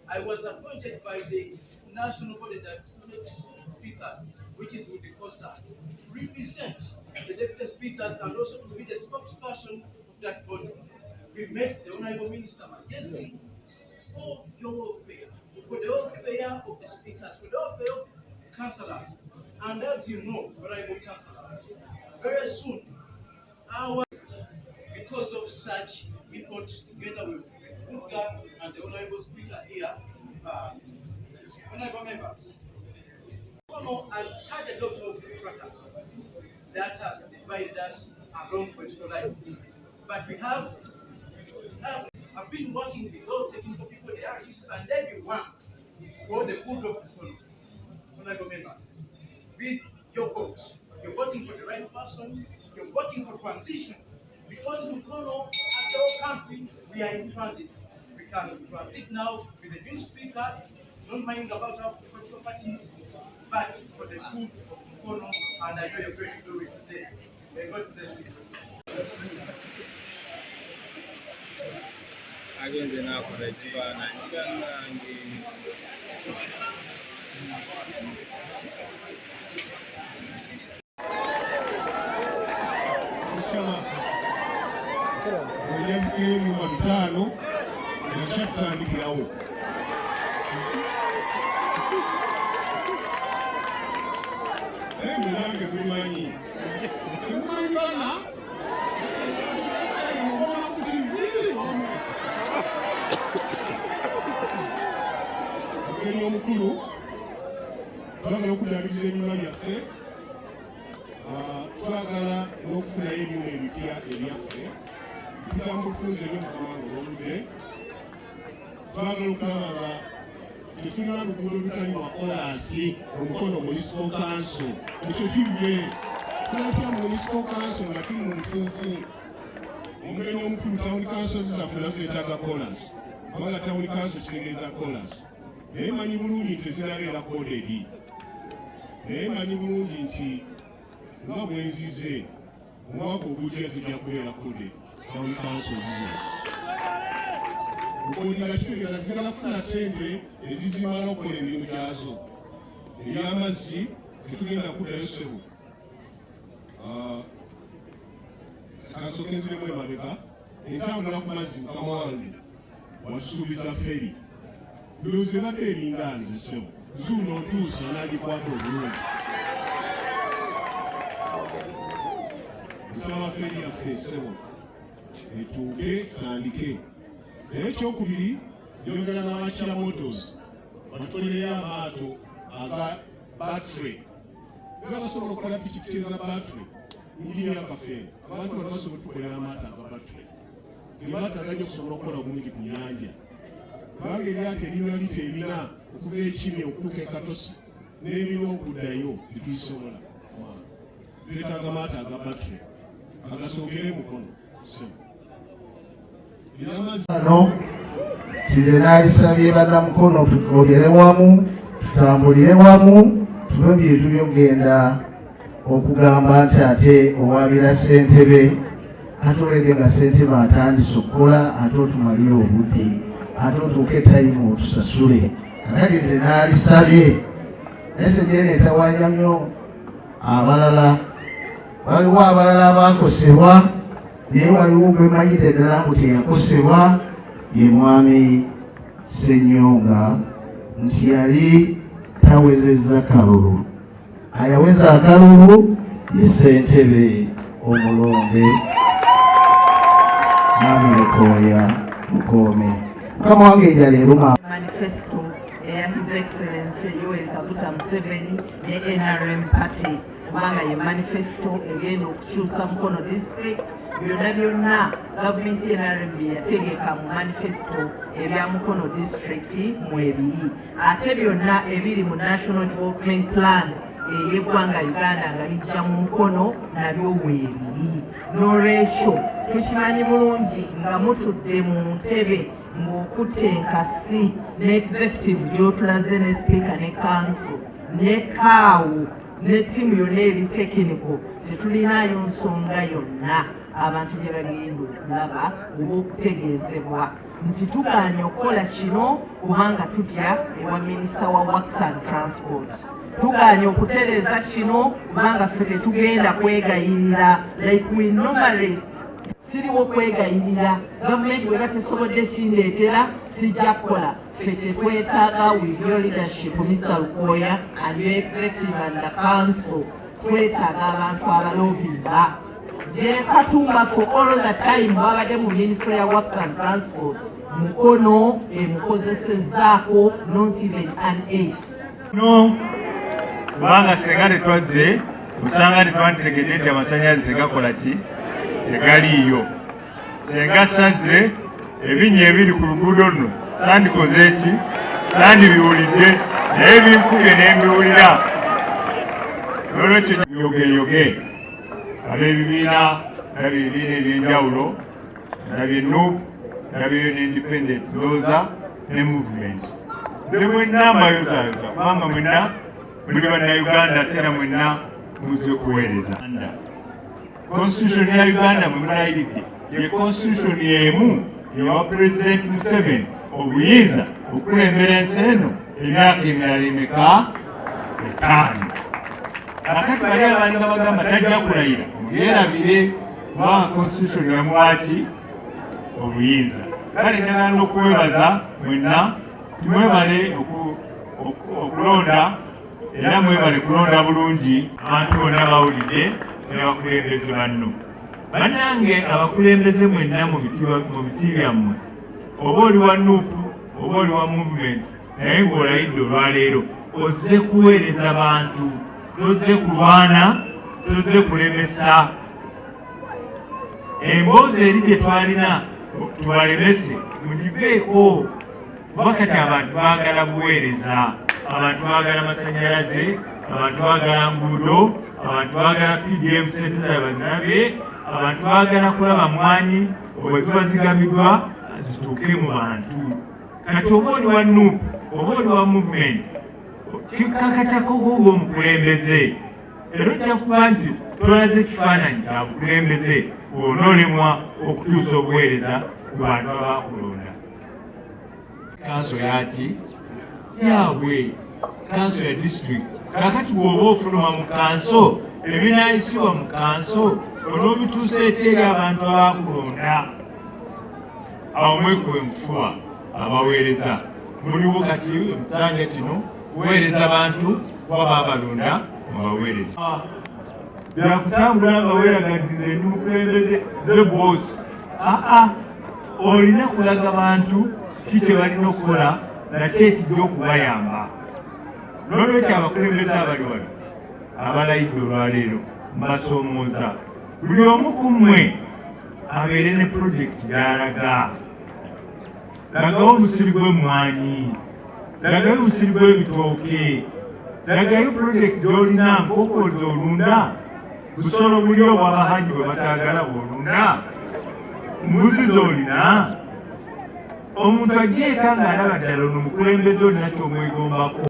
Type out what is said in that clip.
I was appointed by the national body that makes speakers, which is with the COSA, to represent the deputy speakers and also to be the spokesperson of that body. We met the Honorable Minister Majesi for your welfare, for the welfare of the speakers, for the welfare of councillors. And as you know, Honorable councillors, very soon, because of such efforts together with Uga and the Honorable Speaker here, Honorable members, Kono has had a lot of fracas that has divided us along political lines. But we have been working with all technical people, the artists, and everyone for the good of Kono. Honorable members, with your vote, you're voting for the right person, you're voting for transition. Because in Kono, as the whole country, we are in transit. We can transit now with a new speaker, not minding about our political parties, but for the good of Kono, and I know you're going to do it today. May God bless you. Yazikemu wa bitano na chapter andikirawo milange kulimanyi bana mbona kutivili ngeri omukulu twagala okuddaabiriza emima byaffe twagala n'okufunayo ebyuma ebipya ebyaffe tutambufunze n'omukamanga olw'oludde twagala okulaba nga tetulina luguudo lutali lwa kolasi omukono municipal council ekyo kivve tulatya municipal council nga tuli mu nfuufu omugenyi omukulu tawuni council zaffe nazo zeetaaga kolasi kubanga tawuni council kitegeeza kolasi naye manyi bulungi nti tezinabeera coded naye manyi bulungi nti nga bwenzize omwaka ogujja zijja kubeera coded tawuni council zizo okodinga kitegeeza zigala kufuna sente ezizimala okukola emirimu gyazo ebyamazzi tetugenda kuddayo ssebo kansooka enziremu emabega entambula ku mazzi mukama wange watusuubiza feri ndowooza ebadde erinda nze ssebo zuuno ntuusa n'agikwata obulungi nsaba feri yaffe ssebo etuuke tutandike. Naye ekyokubiri njogera n'abakira motors batukolereyo amaato aga battery nga basobola okukola pikipiki eza battery injini yakafeeri abantu bano basobola tukolera amaato aga battery gemaato agajja okusobola okukola obulungi ku nnyanja kubanga eryato erina lita ebina okuva ekimi okutuuka ekatosi n'ebina okuddayo tetulisobola twetaaga amaato aga battery agasookere mukono Ano kize naalisabye bannamukono tukolere wamu tutambulire wamu tube byetu byogenda okugamba nti ate owabira ssentebe ate olege nga ssentebe atandise okukola ate otumalire obudde ate otuuke tayimu otusasule kakati nze naalisabye naye segenda etawanya nnyo abalala waliwo abalala abakosebwa naye waliwo gwe manyire ddala ngu teyakosebwa ye mwami Ssenyonga nti yali tawezezza kalulu ayaweza akalulu ye ssentebe omulonde mwami Lekooya Mukome mukama wange eja leero manifesto eya His Excellency Yoweri Kaguta Museveni ne NRM party kubanga ye manifesto egenda okukyusa Mukono district. Byonna gavumenti y'NRM yategeka mu manifesto ebya Mukono district mu ebiri, ate byonna ebiri mu National Development Plan ey'eggwanga Uganda nga bijja mu Mukono nabyo weebiri. N'olwekyo tukimanyi bulungi nga mutudde mu ntebe ng'okutte enkasi ne executive gy'otulaze ne speaker ne council ne kaawo ne ttiimu yonna eri technical, tetulinaayo nsonga yonna abantu gye bagenda okulaba oba okutegeezebwa nti tugaanye okukola kino kubanga tutya ewa minisita wa Works and Transport. Tugaanye okutereeza kino kubanga ffe tetugenda kwegayirira, like we normally siriwo kwegayirira. Gavumenti bweba tesobodde kindeetera sijja kukola. Ffe tetwetaaga with your leadership Mr. Lukoya and your executive and the council, twetaaga abantu abalobinga. Je Katumba for all the time babadde mu Ministry of Works and Transport, Mukono emukozesezzaako not even an eighth. No, kubanga singa tetwazze usanga tetwanditegedde nti amasannyalaze tegakola ki, tegaliiyo. Singa sazze ebinnya ebiri ku luguudo nno sandikoze ki, sandibiwulidde naye binkubye ne mbiwulira. Olwekyo yogeyoge ab'ebibiina ndabye ebibiina ebyenjawulo, ndabye NUP, ndabye Independent Loza ne Movement. Nze mwenna mbayozaayoza kubanga mwenna muli bannayuganda tera mwenna muzze kuweereza. Constitution ya Uganda mwe mulayiridde ye constitution emu ewa President Museveni obuyinza okulembera ensi eno emyaka emirala emeka? 5. Kakati bali abantu bagamba tajja kulayira mubyerabire kubanga constitution yamuwaki obuyinza. Kale njagala n'okwebaza mwenna tumwebale okulonda era mwebale kulonda bulungi abantu bonna bawulidde n'abakulembeze banno. Bannange abakulembeze mwenna mu biti byammwe, oba oli wa NUP oba oli wa Movement, naye ng'olayidde olwaleero ozze kuweereza bantu, tozze kulwana, tozze kulemesa. Emboozi eri gye twalina tubalemese mugiveeko, kuba kati abantu baagala buweereza, abantu baagala masannyalaze, abantu baagala nguudo, abantu baagala PDM sente bazirabye, abantu baagala kulaba mwanyi bwe ziba zigamiddwa zituuke mu bantu. Kati oba oli wa NUP oba oli wa Movement kikakatako gooba omukulembeze, era ojja kuba nti tolaze ekifaananyi kya bukulembeze bw'onoolemwa okutuusa obuweereza ku bantu abakulonda. Kanso yaki yaabwe, kanso ya district. Kakati bw'oba ofuluma mu kanso ebinaayisibwa mu kanso onoobituusa eri abantu abakulonda. Awo mwekuba enkufuba abaweereza muliwo kati ekisange kino kuweereza abantu kuba babalonda mubaweereza. Byakutambula nga weeragadde ndi mukulembeze ze boosi. Olina kulaga bantu ki kye balina okukola nakyo ekijja okubayamba. N'olwekyo abakulembeze abali wano abalayidde olwaleero mbasoomooza buli omu ku mmwe abeere ne pulojekiti gy'alaga. Lagawo omusiri gw'emmwanyi, lagayo omusiri gw'ebitooke, lagayo pulojekiti gy'olina nkoko z'olunda, busolo buli obwabahaji bwe bataagala bw'olunda, mbuzi z'olina. Omuntu ajja eka ng'alaba ddala ono omukulembeze olina ky'omwegombako.